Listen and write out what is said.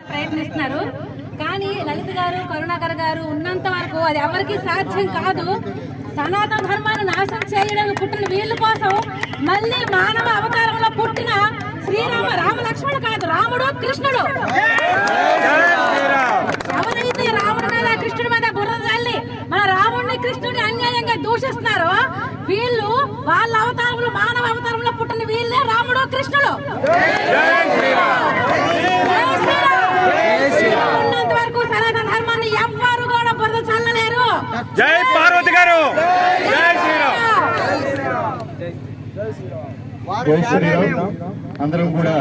ప్రయత్నిస్తున్నారు. కానీ లలిత గారు, కరుణాకర్ గారు ఉన్నంత వరకు అది ఎవరికి సాధ్యం కాదు. సనాతన ధర్మాన్ని నాశనం చేయడానికి పుట్టిన వీళ్ళ కోసం మళ్ళీ మానవ అవతారంలో పుట్టిన శ్రీరామ లక్ష్మణుడు కాదు, రాముడు కృష్ణుడు. ఎవరైతే రాముడి మీద కృష్ణుడి మీద బుర్ర చల్లి మన రాముడిని కృష్ణుడిని అన్యాయంగా దూషిస్తున్నారో వీళ్ళు వాళ్ళ అవతారంలో మానవ అవతారంలో పుట్టిన వీళ్ళే రాముడు కృష్ణుడు. ఉన్నంత వరకు సనాతన ధర్మాన్ని ఎవ్వరు కూడా బురద చల్లలేరు. జై పార్వతి గారు, జై శ్రీరామ్. అందరం కూడా